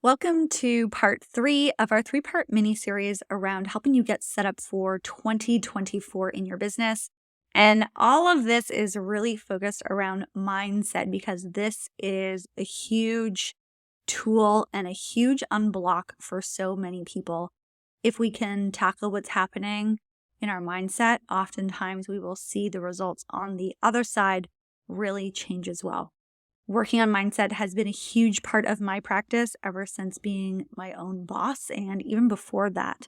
Welcome to part 3 of our 3-part mini-series around helping you get set up for 2024 in your business. And all of this is really focused around mindset because this is a huge tool and a huge unblock for so many people. If we can tackle what's happening in our mindset, oftentimes we will see the results on the other side really change as well. Working on mindset has been a huge part of my practice ever since being my own boss and even before that.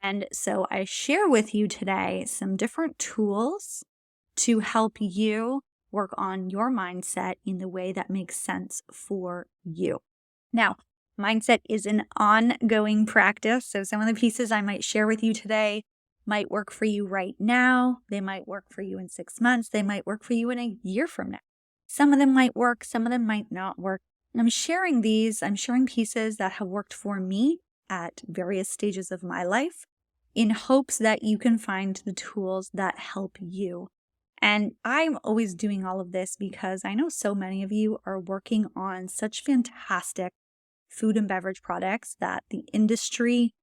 And so I share with you today some different tools to help you work on your mindset in the way that makes sense for you. Now, mindset is an ongoing practice. So some of the pieces I might share with you today might work for you right now. They might work for you in 6 months. They might work for you in a year from now. Some of them might work, some of them might not work. And I'm sharing pieces that have worked for me at various stages of my life in hopes that you can find the tools that help you. And I'm always doing all of this because I know so many of you are working on such fantastic food and beverage products that the industry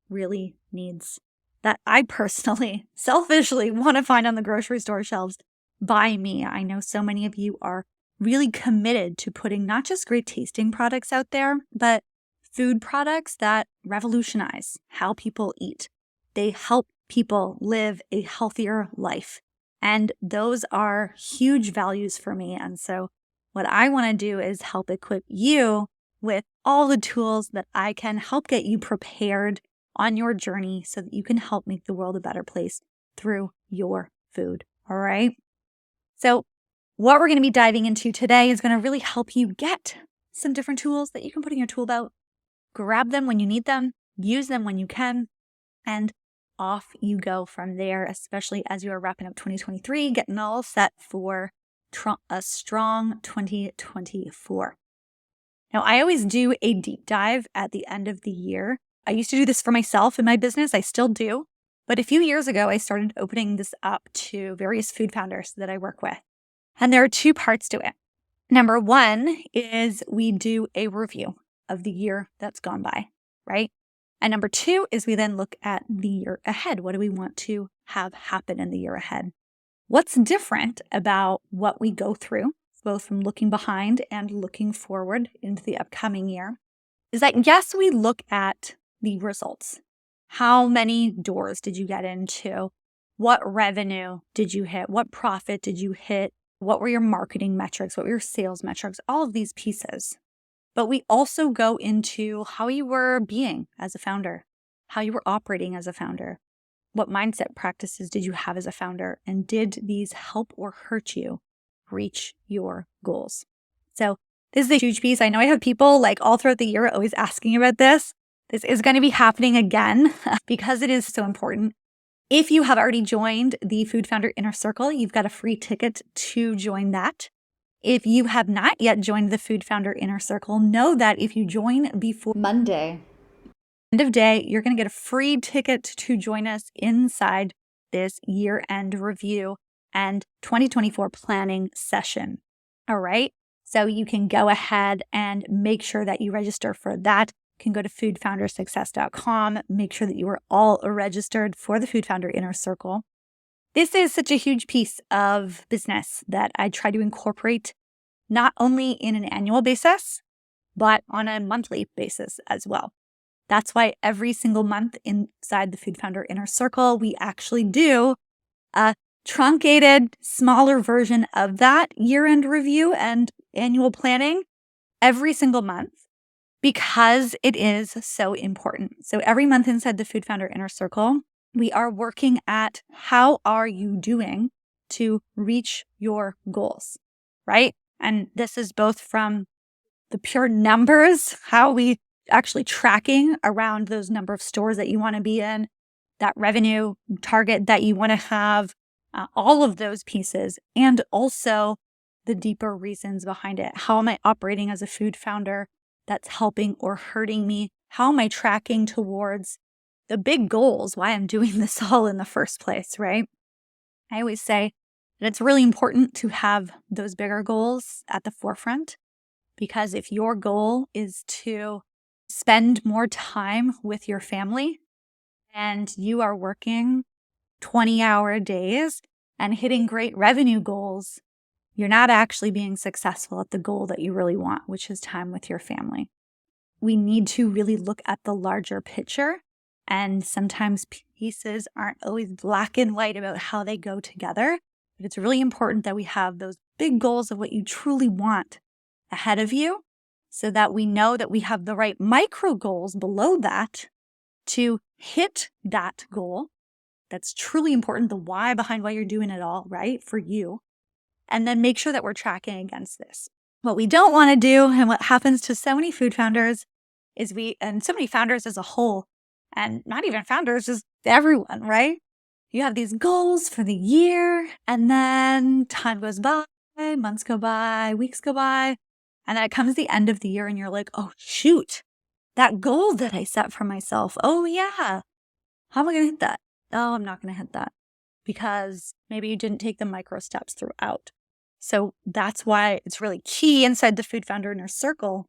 really needs, that I personally, selfishly want to find on the grocery store shelves by me. I know so many of you are really committed to putting not just great tasting products out there, but food products that revolutionize how people eat. They help people live a healthier life. And those are huge values for me. And so what I want to do is help equip you with all the tools that I can help get you prepared on your journey so that you can help make the world a better place through your food. All right. So what we're going to be diving into today is going to really help you get some different tools that you can put in your tool belt. Grab them when you need them, use them when you can, and off you go from there, especially as you are wrapping up 2023, getting all set for a strong 2024. Now, I always do a deep dive at the end of the year. I used to do this for myself in my business. I still do. But a few years ago, I started opening this up to various food founders that I work with. And there are 2 parts to it. Number 1 is we do a review of the year that's gone by, right? And number 2 is we then look at the year ahead. What do we want to have happen in the year ahead? What's different about what we go through, both from looking behind and looking forward into the upcoming year, is that yes, we look at the results. How many doors did you get into? What revenue did you hit? What profit did you hit? What were your marketing metrics? What were your sales metrics? All of these pieces. But we also go into how you were being as a founder, how you were operating as a founder. What mindset practices did you have as a founder? And did these help or hurt you reach your goals? So this is a huge piece. I know I have people like all throughout the year always asking about this. This is going to be happening again because it is so important. If you have already joined the Food Founder Inner Circle, you've got a free ticket to join that. If you have not yet joined the Food Founder Inner Circle, know that if you join before Monday, end of day, you're going to get a free ticket to join us inside this year-end review and 2024 planning session. All right. So you can go ahead and make sure that you register for that. You can go to foodfoundersuccess.com, make sure that you are all registered for the Food Founder Inner Circle. This is such a huge piece of business that I try to incorporate not only in an annual basis, but on a monthly basis as well. That's why every single month inside the Food Founder Inner Circle, we actually do a truncated, smaller version of that year-end review and annual planning every single month because it is so important. So every month inside the Food Founder Inner Circle, we are working at how are you doing to reach your goals, right? And this is both from the pure numbers, how we actually tracking around those number of stores that you want to be in, that revenue target that you want to have, all of those pieces, and also the deeper reasons behind it. How am I operating as a food founder that's helping or hurting me? How am I tracking towards the big goals, why I'm doing this all in the first place, right? I always say that it's really important to have those bigger goals at the forefront because if your goal is to spend more time with your family and you are working 20-hour days and hitting great revenue goals, you're not actually being successful at the goal that you really want, which is time with your family. We need to really look at the larger picture, and sometimes pieces aren't always black and white about how they go together, but it's really important that we have those big goals of what you truly want ahead of you so that we know that we have the right micro goals below that to hit that goal. That's truly important, the why behind why you're doing it all, right, for you. And then make sure that we're tracking against this. What we don't want to do, and what happens to so many food founders, is and so many founders as a whole, and not even founders, just everyone, right? You have these goals for the year, and then time goes by, months go by, weeks go by, and then it comes the end of the year and you're like, oh, shoot, that goal that I set for myself. Oh, yeah. How am I going to hit that? Oh, I'm not going to hit that because maybe you didn't take the micro steps throughout. So that's why it's really key inside the Food Founder Inner Circle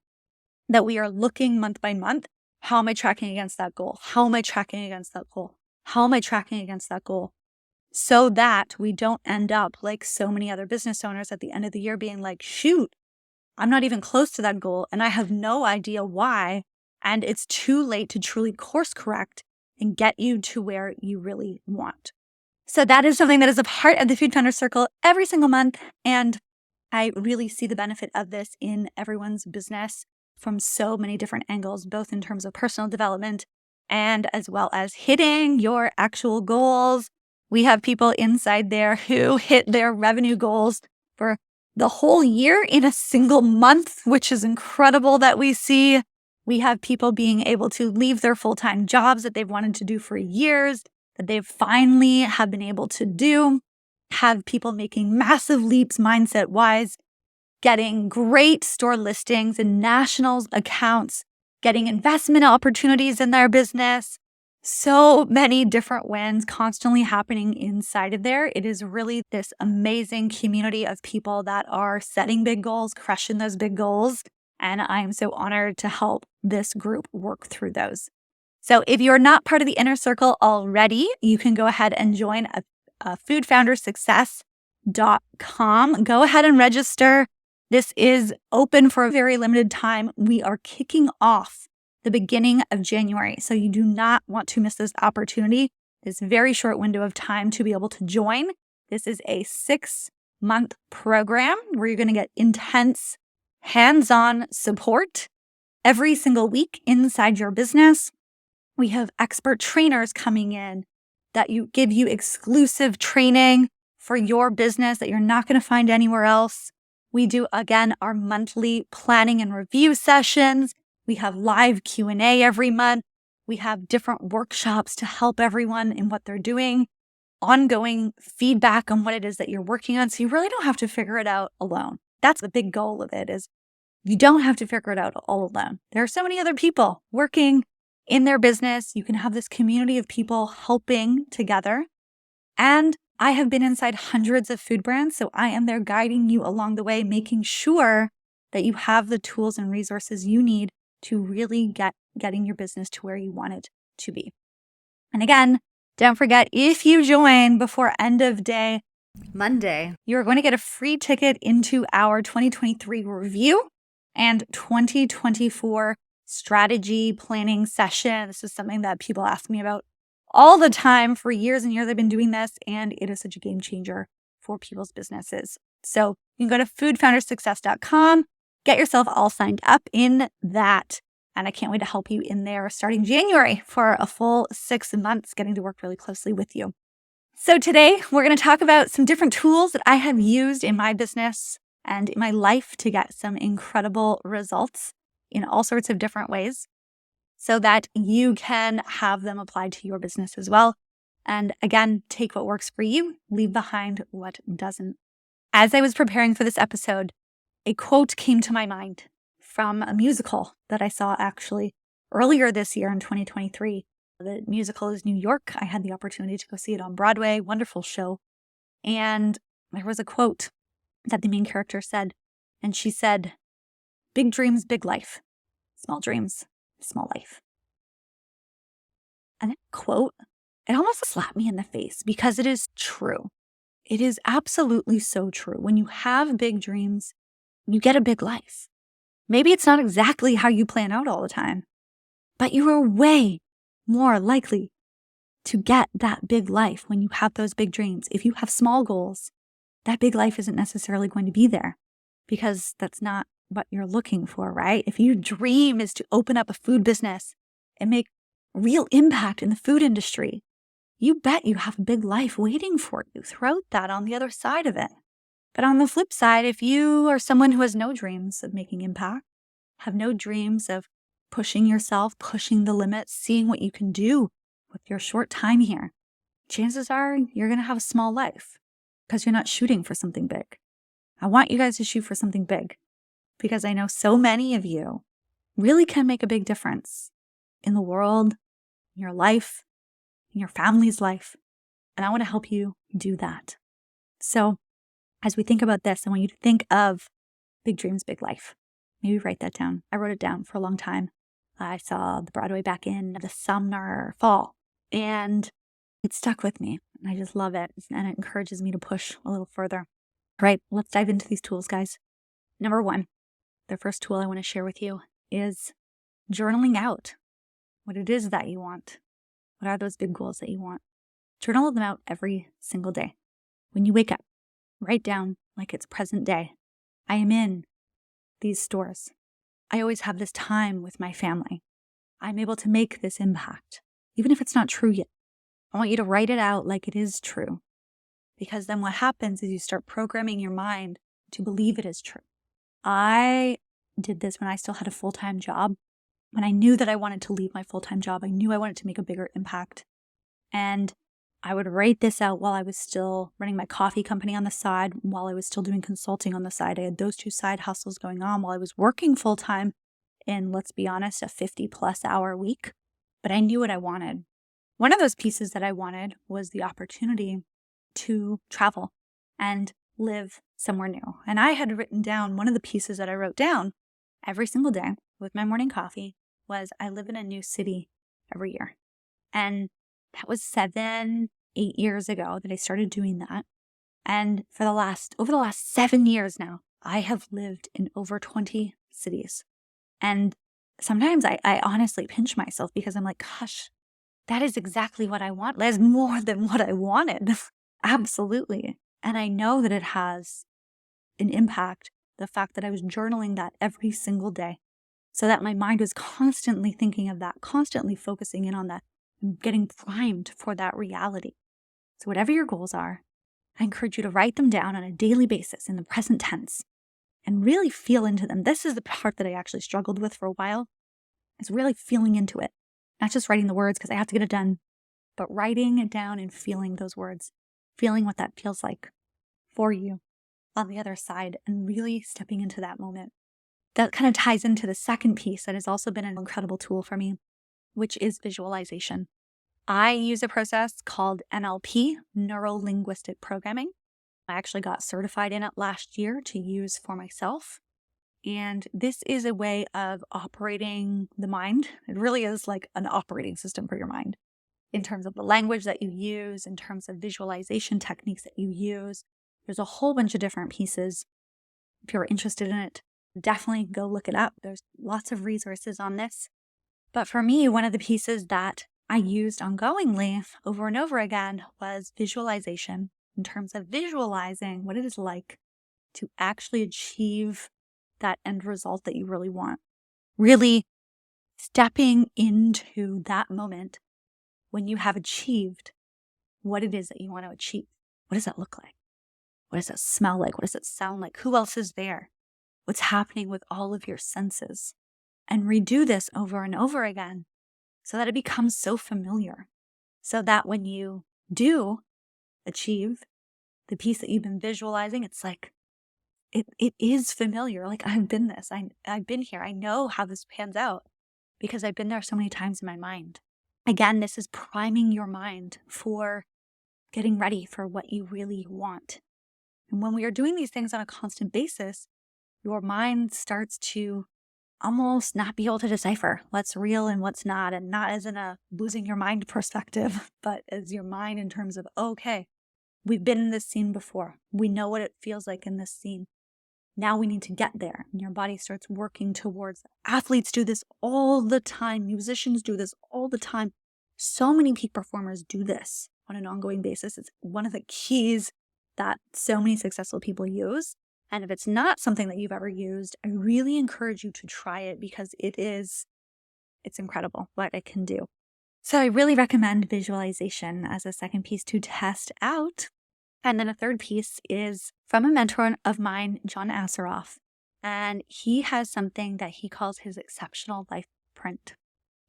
that we are looking month by month. How am I tracking against that goal? How am I tracking against that goal? How am I tracking against that goal? So that we don't end up like so many other business owners at the end of the year being like, shoot, I'm not even close to that goal and I have no idea why. And it's too late to truly course correct and get you to where you really want. So that is something that is a part of the Food Founder Circle every single month. And I really see the benefit of this in everyone's business from so many different angles, both in terms of personal development and as well as hitting your actual goals. We have people inside there who hit their revenue goals for the whole year in a single month, which is incredible that we see. We have people being able to leave their full-time jobs that they've wanted to do for years, that they've finally have been able to do, have people making massive leaps mindset-wise, getting great store listings and national accounts, getting investment opportunities in their business. So many different wins constantly happening inside of there. It is really this amazing community of people that are setting big goals, crushing those big goals. And I am so honored to help this group work through those. So if you're not part of the Inner Circle already, you can go ahead and join foodfoundersuccess.com. Go ahead and register. This is open for a very limited time. We are kicking off the beginning of January. So you do not want to miss this opportunity, this very short window of time to be able to join. This is a 6-month program where you're going to get intense hands-on support every single week inside your business. We have expert trainers coming in that give you exclusive training for your business that you're not going to find anywhere else. We do, again, our monthly planning and review sessions. We have live Q&A every month. We have different workshops to help everyone in what they're doing, ongoing feedback on what it is that you're working on. So you really don't have to figure it out alone. That's the big goal of it, is you don't have to figure it out all alone. There are so many other people working in their business. You can have this community of people helping together. And I have been inside hundreds of food brands, so I am there guiding you along the way, making sure that you have the tools and resources you need to really getting your business to where you want it to be. And again, don't forget, if you join before end of day Monday, you're going to get a free ticket into our 2023 review and 2024 strategy planning session. This is something that people ask me about all the time. For years and years I've been doing this, and it is such a game changer for people's businesses. So you can go to foodfoundersuccess.com, get yourself all signed up in that. And I can't wait to help you in there starting January for a full 6 months, getting to work really closely with you. So today we're going to talk about some different tools that I have used in my business and in my life to get some incredible results in all sorts of different ways, so that you can have them applied to your business as well. And again, take what works for you, leave behind what doesn't. As I was preparing for this episode, a quote came to my mind from a musical that I saw actually earlier this year in 2023. The musical is New York. I had the opportunity to go see it on Broadway. Wonderful show. And there was a quote that the main character said, and she said, "Big dreams, big life. Small dreams, small life. And that quote, it almost slapped me in the face because it is true. It is absolutely so true. When you have big dreams, you get a big life. Maybe it's not exactly how you plan out all the time, but you are way more likely to get that big life when you have those big dreams. If you have small goals, that big life isn't necessarily going to be there because that's not what you're looking for, right? If your dream is to open up a food business and make real impact in the food industry, you bet you have a big life waiting for you throughout that on the other side of it. But on the flip side, if you are someone who has no dreams of making impact, have no dreams of pushing yourself, pushing the limits, seeing what you can do with your short time here, chances are you're going to have a small life because you're not shooting for something big. I want you guys to shoot for something big because I know so many of you really can make a big difference in the world, in your life, in your family's life. And I want to help you do that. So as we think about this, I want you to think of big dreams, big life. Maybe write that down. I wrote it down for a long time. I saw the Broadway back in the summer, fall, and it stuck with me. And I just love it. And it encourages me to push a little further. All right, let's dive into these tools, guys. Number one, the first tool I want to share with you is journaling out what it is that you want. What are those big goals that you want? Journal them out every single day. When you wake up, write down like it's present day. I am in these stores. I always have this time with my family. I'm able to make this impact, even if it's not true yet. I want you to write it out like it is true, because then what happens is you start programming your mind to believe it is true. I did this when I still had a full-time job. When I knew that I wanted to leave my full-time job, I knew I wanted to make a bigger impact. And I would write this out while I was still running my coffee company on the side, while I was still doing consulting on the side. I had those two side hustles going on while I was working full-time in, let's be honest, a 50-plus hour week. But I knew what I wanted. One of those pieces that I wanted was the opportunity to travel and live somewhere new. And I had written down, one of the pieces that I wrote down every single day with my morning coffee was, I live in a new city every year. And that was 7-8 years ago that I started doing that. And over the last 7 years now, I have lived in over 20 cities. And sometimes I honestly pinch myself because I'm like, gosh, that is exactly what I want. That's more than what I wanted. Absolutely. And I know that it has an impact, the fact that I was journaling that every single day, so that my mind was constantly thinking of that, constantly focusing in on that, and getting primed for that reality. So whatever your goals are, I encourage you to write them down on a daily basis in the present tense and really feel into them. This is the part that I actually struggled with for a while, is really feeling into it. Not just writing the words because I have to get it done, but writing it down and feeling those words, feeling what that feels like for you on the other side, and really stepping into that moment. That kind of ties into the second piece that has also been an incredible tool for me, which is visualization. I use a process called NLP, neuro-linguistic programming. I actually got certified in it last year to use for myself. And this is a way of operating the mind. It really is like an operating system for your mind in terms of the language that you use, in terms of visualization techniques that you use. There's a whole bunch of different pieces. If you're interested in it, definitely go look it up. There's lots of resources on this. But for me, one of the pieces that I used ongoingly over and over again was visualization, in terms of visualizing what it is like to actually achieve that end result that you really want. Really stepping into that moment when you have achieved what it is that you want to achieve. What does that look like? What does that smell like? What does it sound like? Who else is there? What's happening with all of your senses? And redo this over and over again so that it becomes so familiar, so that when you do achieve the piece that you've been visualizing, it's like, it is familiar. Like, I've been this. I've been here. I know how this pans out because I've been there so many times in my mind. Again, this is priming your mind for getting ready for what you really want. And when we are doing these things on a constant basis, your mind starts to almost not be able to decipher what's real and what's not. And not as in a losing your mind perspective, but as your mind in terms of, okay, we've been in this scene before. We know what it feels like in this scene. Now we need to get there. And your body starts working towards that. Athletes do this all the time. Musicians do this all the time. So many peak performers do this on an ongoing basis. It's one of the keys that so many successful people use. And if it's not something that you've ever used, I really encourage you to try it because it's incredible what it can do. So I really recommend visualization as a second piece to test out. And then a third piece is from a mentor of mine, John Asseroff. And he has something that he calls his exceptional life print.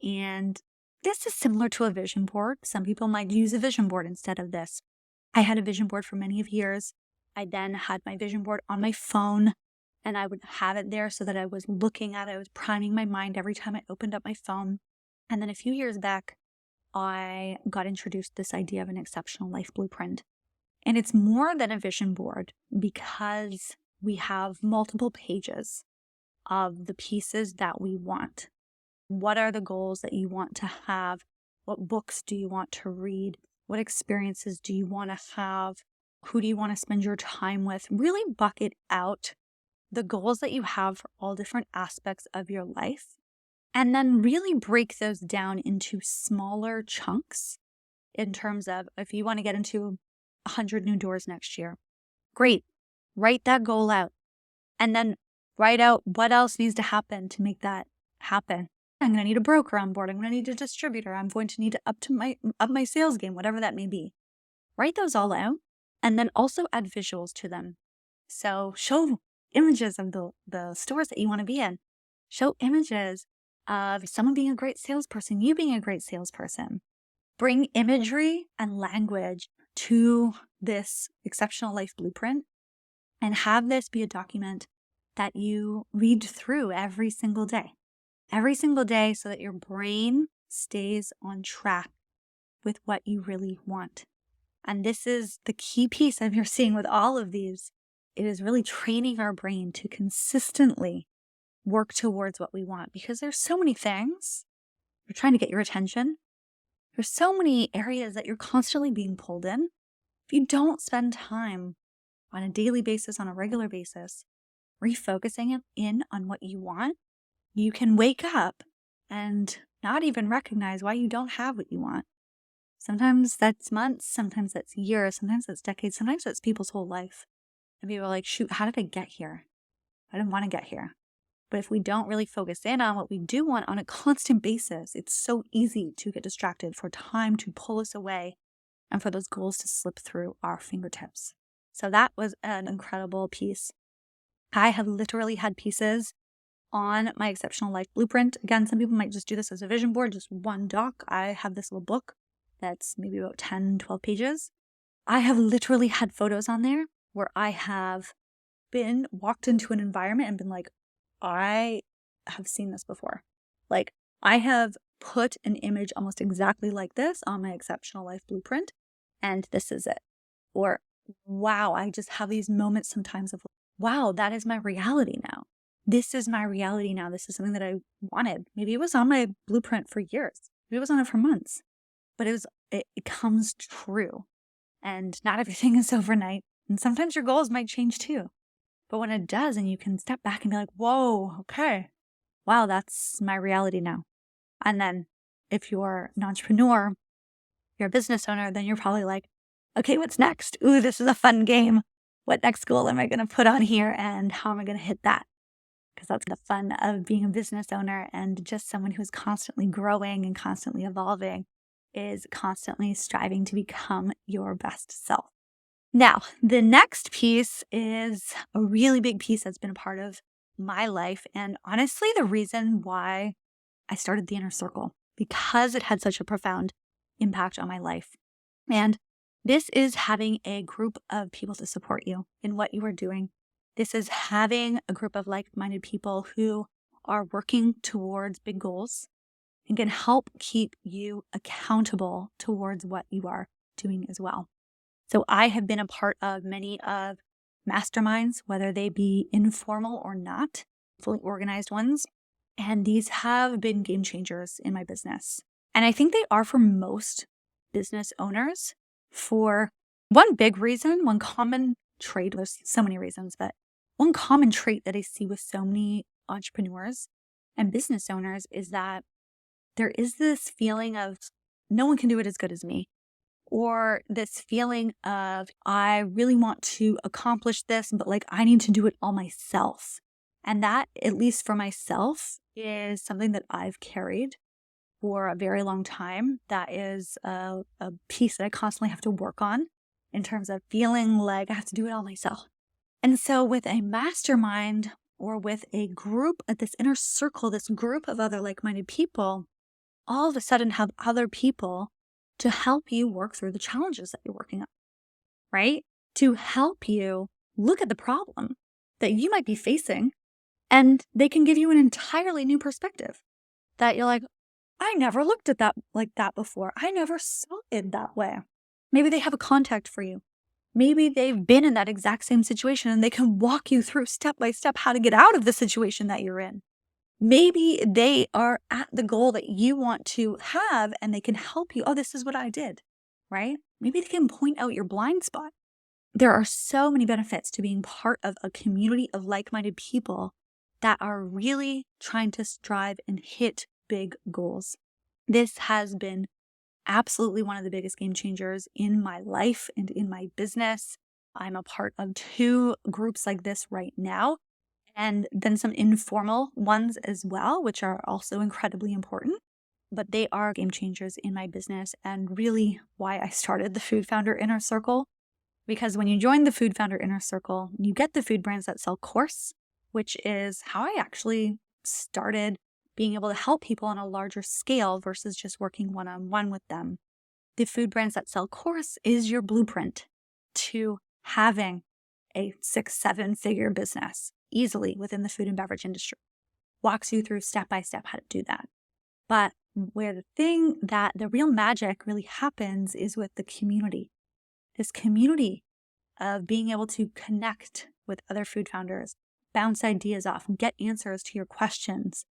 And this is similar to a vision board. Some people might use a vision board instead of this. I had a vision board for many of years. I then had my vision board on my phone, and I would have it there so that I was looking at it. I was priming my mind every time I opened up my phone. And then a few years back, I got introduced to this idea of an exceptional life blueprint. And it's more than a vision board because we have multiple pages of the pieces that we want. What are the goals that you want to have? What books do you want to read? What experiences do you want to have? Who do you want to spend your time with? Really bucket out the goals that you have for all different aspects of your life. And then really break those down into smaller chunks in terms of if you want to get into 100 new doors next year. Great. Write that goal out. And then write out what else needs to happen to make that happen. I'm going to need a broker on board. I'm going to need a distributor. I'm going to need to up my sales game, whatever that may be. Write those all out and then also add visuals to them. So show images of the stores that you want to be in. Show images of someone being a great salesperson, you being a great salesperson. Bring imagery and language to this exceptional life blueprint and have this be a document that you read through every single day so that your brain stays on track with what you really want. And this is the key piece that you're seeing with all of these. It is really training our brain to consistently work towards what we want because there's so many things. You're trying to get your attention. There's so many areas that you're constantly being pulled in. If you don't spend time on a daily basis, on a regular basis, refocusing it in on what you want, you can wake up and not even recognize why you don't have what you want. Sometimes that's months, sometimes that's years, sometimes that's decades, sometimes that's people's whole life. And people are like, shoot, how did I get here? I didn't want to get here. But if we don't really focus in on what we do want on a constant basis, it's so easy to get distracted, for time to pull us away, and for those goals to slip through our fingertips. So that was an incredible piece. I have literally had pieces on my exceptional life blueprint. Again, some people might just do this as a vision board, just one doc. I have this little book that's maybe about 10, 12 pages. I have literally had photos on there where I have walked into an environment and been like, I have seen this before. Like, I have put an image almost exactly like this on my exceptional life blueprint, and this is it. Or, wow, I just have these moments sometimes of, wow, that is my reality now. This is my reality now. This is something that I wanted. Maybe it was on my blueprint for years. Maybe it was on it for months. But it comes true. And not everything is overnight. And sometimes your goals might change too. But when it does, and you can step back and be like, whoa, okay, wow, that's my reality now. And then if you're an entrepreneur, you're a business owner, then you're probably like, okay, what's next? Ooh, this is a fun game. What next goal am I going to put on here, and how am I going to hit that? Because that's the fun of being a business owner and just someone who's constantly growing and constantly evolving, is constantly striving to become your best self. Now, the next piece is a really big piece that's been a part of my life, and honestly, the reason why I started the Inner Circle, because it had such a profound impact on my life. And this is having a group of people to support you in what you are doing. This is having a group of like-minded people who are working towards big goals and can help keep you accountable towards what you are doing as well. So I have been a part of many of masterminds, whether they be informal or not, fully organized ones. And these have been game changers in my business. And I think they are for most business owners for one big reason, one common trait. There's so many reasons, but one common trait that I see with so many entrepreneurs and business owners is that there is this feeling of no one can do it as good as me, or this feeling of I really want to accomplish this, but like I need to do it all myself. And that, at least for myself, is something that I've carried for a very long time. That is a piece that I constantly have to work on in terms of feeling like I have to do it all myself. And so with a mastermind or with a group at this inner circle, this group of other like-minded people, all of a sudden have other people to help you work through the challenges that you're working on, right? To help you look at the problem that you might be facing, and they can give you an entirely new perspective that you're like, I never looked at that like that before. I never saw it that way. Maybe they have a contact for you. Maybe they've been in that exact same situation and they can walk you through step by step how to get out of the situation that you're in. Maybe they are at the goal that you want to have and they can help you. Oh, this is what I did, right? Maybe they can point out your blind spot. There are so many benefits to being part of a community of like-minded people that are really trying to strive and hit big goals. This has been absolutely one of the biggest game changers in my life and in my business. I'm a part of 2 groups like this right now, and then some informal ones as well, which are also incredibly important. But they are game changers in my business and really why I started the Food Founder Inner Circle. Because when you join the Food Founder Inner Circle, you get the Food Brands That Sell course, which is how I actually started being able to help people on a larger scale versus just working one-on-one with them. The Food Brands That Sell course is your blueprint to having a 6-7 figure business easily within the food and beverage industry. Walks you through step by step how to do that. But where the real magic really happens is with the community. This community of being able to connect with other food founders, bounce ideas off, and get answers to your questions.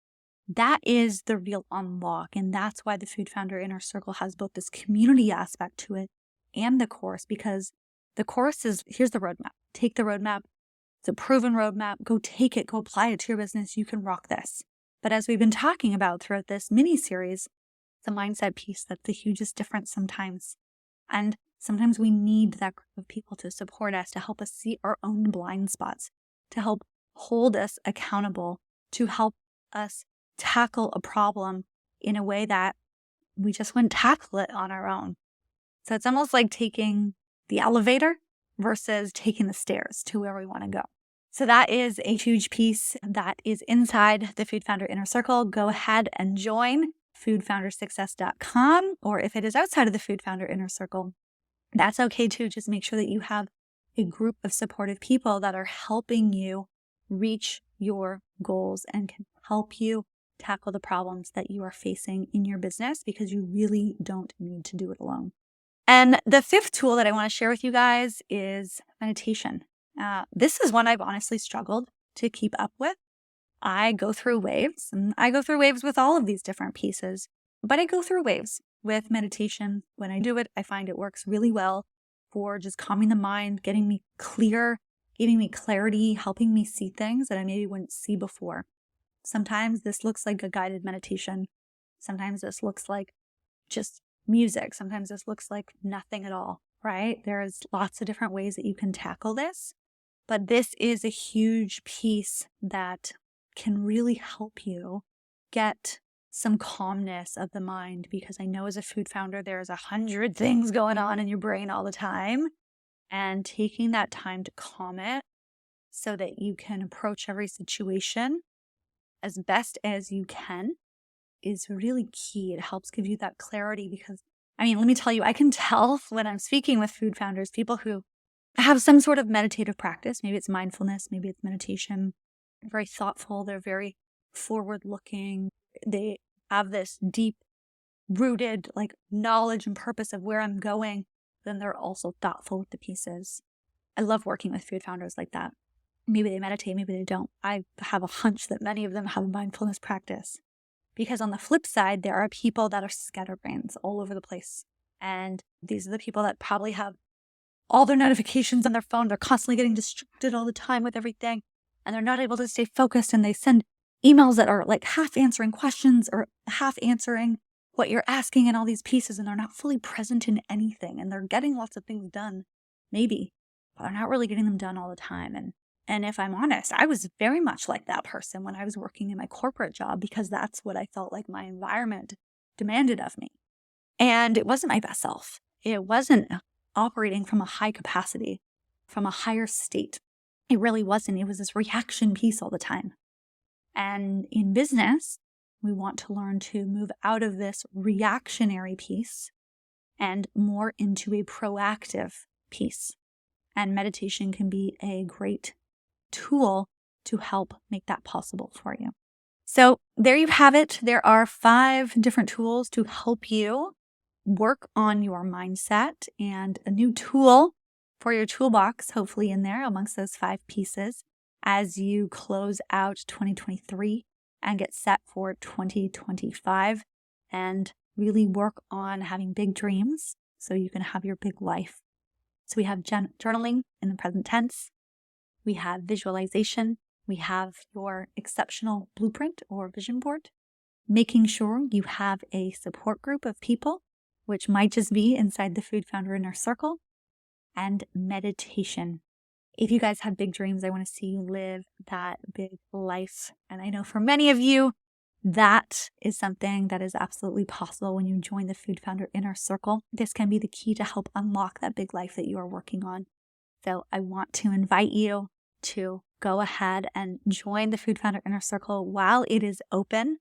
That is the real unlock. And that's why the Food Founder Inner Circle has both this community aspect to it and the course, because the course is, here's the roadmap. Take the roadmap. It's a proven roadmap. Go take it. Go apply it to your business. You can rock this. But as we've been talking about throughout this mini series, the mindset piece that's the hugest difference sometimes. And sometimes we need that group of people to support us, to help us see our own blind spots, to help hold us accountable, to help us tackle a problem in a way that we just wouldn't tackle it on our own. So it's almost like taking the elevator versus taking the stairs to where we want to go. So that is a huge piece that is inside the Food Founder Inner Circle. Go ahead and join foodfoundersuccess.com, or if it is outside of the Food Founder Inner Circle, that's okay too. Just make sure that you have a group of supportive people that are helping you reach your goals and can help you tackle the problems that you are facing in your business, because you really don't need to do it alone. And the 5th tool that I want to share with you guys is meditation. This is one I've honestly struggled to keep up with. I go through waves, and I go through waves with all of these different pieces, but I go through waves with meditation. When I do it, I find it works really well for just calming the mind, getting me clear, giving me clarity, helping me see things that I maybe wouldn't see before. Sometimes this looks like a guided meditation. Sometimes this looks like just music. Sometimes this looks like nothing at all, right? There's lots of different ways that you can tackle this, but this is a huge piece that can really help you get some calmness of the mind, because I know as a food founder, there's 100 things going on in your brain all the time, and taking that time to calm it so that you can approach every situation as best as you can is really key. It helps give you that clarity, because, I mean, let me tell you, I can tell when I'm speaking with food founders, people who have some sort of meditative practice, maybe it's mindfulness, maybe it's meditation, they're very thoughtful, they're very forward-looking, they have this deep-rooted like knowledge and purpose of where I'm going, then they're also thoughtful with the pieces. I love working with food founders like that. Maybe they meditate, maybe they don't. I have a hunch that many of them have a mindfulness practice. Because on the flip side, there are people that are scatterbrains all over the place. And these are the people that probably have all their notifications on their phone. They're constantly getting distracted all the time with everything. And they're not able to stay focused. And they send emails that are like half answering questions or half answering what you're asking in all these pieces. And they're not fully present in anything. And they're getting lots of things done, maybe, but they're not really getting them done all the time. And if I'm honest, I was very much like that person when I was working in my corporate job, because that's what I felt like my environment demanded of me. And it wasn't my best self. It wasn't operating from a high capacity, from a higher state. It really wasn't. It was this reaction piece all the time. And in business, we want to learn to move out of this reactionary piece and more into a proactive piece. And meditation can be a great tool to help make that possible for you. So there you have it. There are 5 different tools to help you work on your mindset, and a new tool for your toolbox, hopefully in there amongst those 5 pieces as you close out 2023 and get set for 2025 and really work on having big dreams so you can have your big life. So we have journaling in the present tense. We have visualization. We have your exceptional blueprint or vision board. Making sure you have a support group of people, which might just be inside the Food Founder Inner Circle. And meditation. If you guys have big dreams, I want to see you live that big life. And I know for many of you, that is something that is absolutely possible when you join the Food Founder Inner Circle. This can be the key to help unlock that big life that you are working on. So I want to invite you to go ahead and join the Food Founder Inner Circle while it is open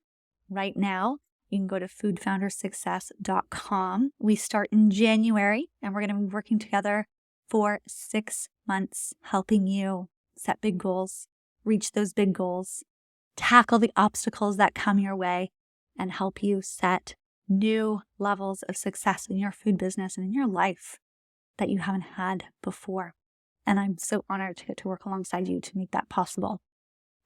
right now. You can go to foodfoundersuccess.com. We start in January, and we're going to be working together for 6 months, helping you set big goals, reach those big goals, tackle the obstacles that come your way, and help you set new levels of success in your food business and in your life that you haven't had before. And I'm so honored to get to work alongside you to make that possible.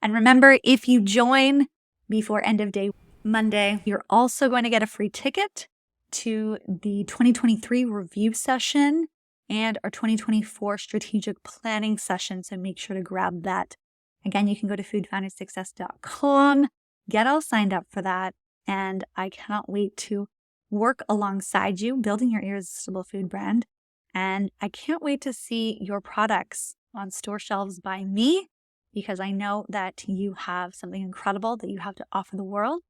And remember, if you join before end of day Monday, you're also going to get a free ticket to the 2023 review session and our 2024 strategic planning session. So make sure to grab that. Again, you can go to foodfoundersuccess.com, get all signed up for that. And I cannot wait to work alongside you, building your irresistible food brand. And I can't wait to see your products on store shelves by me, because I know that you have something incredible that you have to offer the world.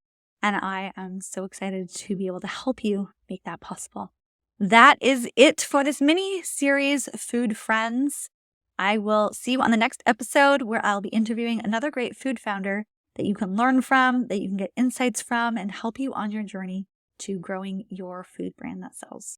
And I am so excited to be able to help you make that possible. That is it for this mini series, Food Friends. I will see you on the next episode, where I'll be interviewing another great food founder that you can learn from, that you can get insights from, and help you on your journey to growing your food brand that sells.